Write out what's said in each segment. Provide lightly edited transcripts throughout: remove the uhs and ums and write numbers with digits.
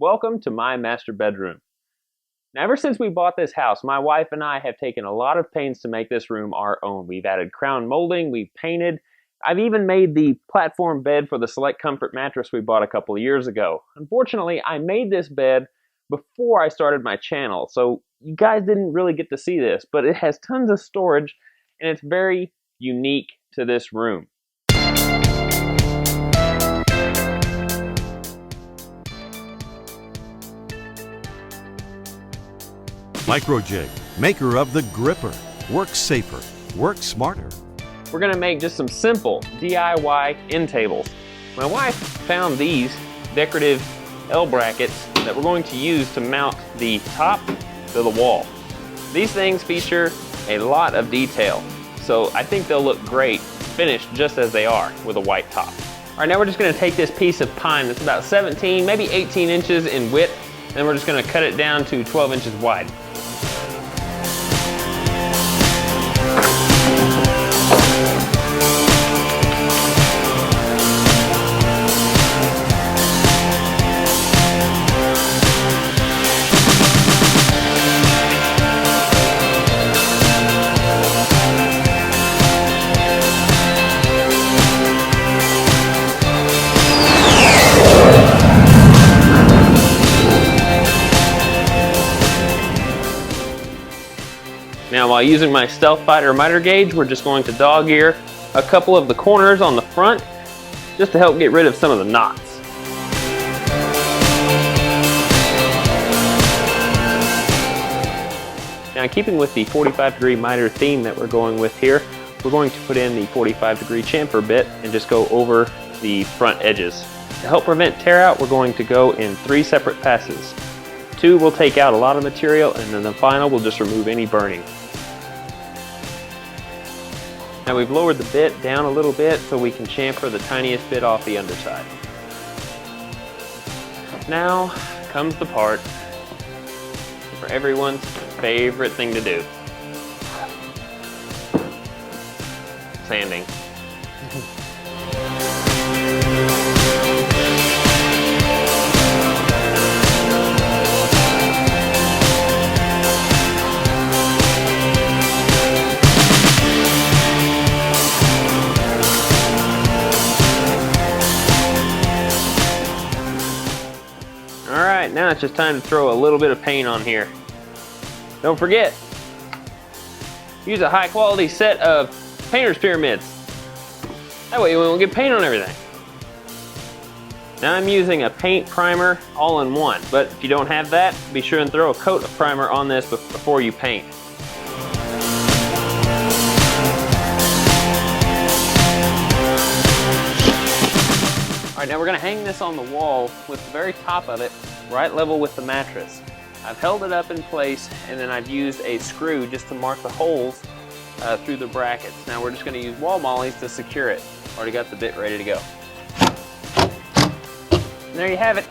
Welcome to my master bedroom. Now, ever since we bought this house, my wife and I have taken a lot of pains to make this room our own. We've added crown molding, we've painted, I've even made the platform bed for the Select Comfort mattress we bought a couple of years ago. Unfortunately, I made this bed before I started my channel, so you guys didn't really get to see this, but it has tons of storage and it's very unique to this room. Microjig, maker of the gripper. Work safer, work smarter. We're gonna make just some simple DIY end tables. My wife found these decorative L brackets that we're going to use to mount the top to the wall. These things feature a lot of detail, so I think they'll look great finished just as they are with a white top. All right, now we're just gonna take this piece of pine that's about 17, maybe 18 inches in width, and we're just gonna cut it down to 12 inches wide. Now, while using my Stealth Fighter miter gauge, we're just going to dog ear a couple of the corners on the front just to help get rid of some of the knots. Now, keeping with the 45-degree miter theme that we're going with here, we're going to put in the 45-degree chamfer bit and just go over the front edges. To help prevent tear out, we're going to go in 3 separate passes. 2 will take out a lot of material, and then the final will just remove any burning. Now we've lowered the bit down a little bit so we can chamfer the tiniest bit off the underside. Now comes the part for everyone's favorite thing to do. Sanding. Alright, now it's just time to throw a little bit of paint on here. Don't forget, use a high quality set of painter's pyramids. That way we won't get paint on everything. Now I'm using a paint primer all-in-one, but if you don't have that, be sure and throw a coat of primer on this before you paint. Alright, now we're going to hang this on the wall with the very top of it right level with the mattress. I've held it up in place and then I've used a screw just to mark the holes through the brackets. Now we're just going to use wall mollies to secure it. Already got the bit ready to go. And there you have it.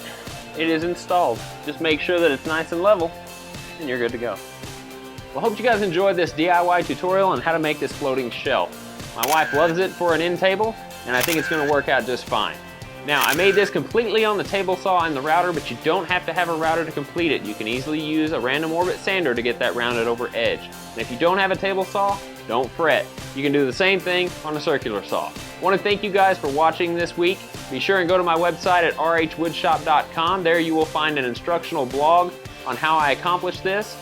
It is installed. Just make sure that it's nice and level and you're good to go. Well, I hope you guys enjoyed this DIY tutorial on how to make this floating shelf. My wife loves it for an end table and I think it's going to work out just fine. Now, I made this completely on the table saw and the router, but you don't have to have a router to complete it. You can easily use a random orbit sander to get that rounded over edge. And if you don't have a table saw, don't fret. You can do the same thing on a circular saw. I want to thank you guys for watching this week. Be sure and go to my website at rhwoodshop.com. There you will find an instructional blog on how I accomplished this.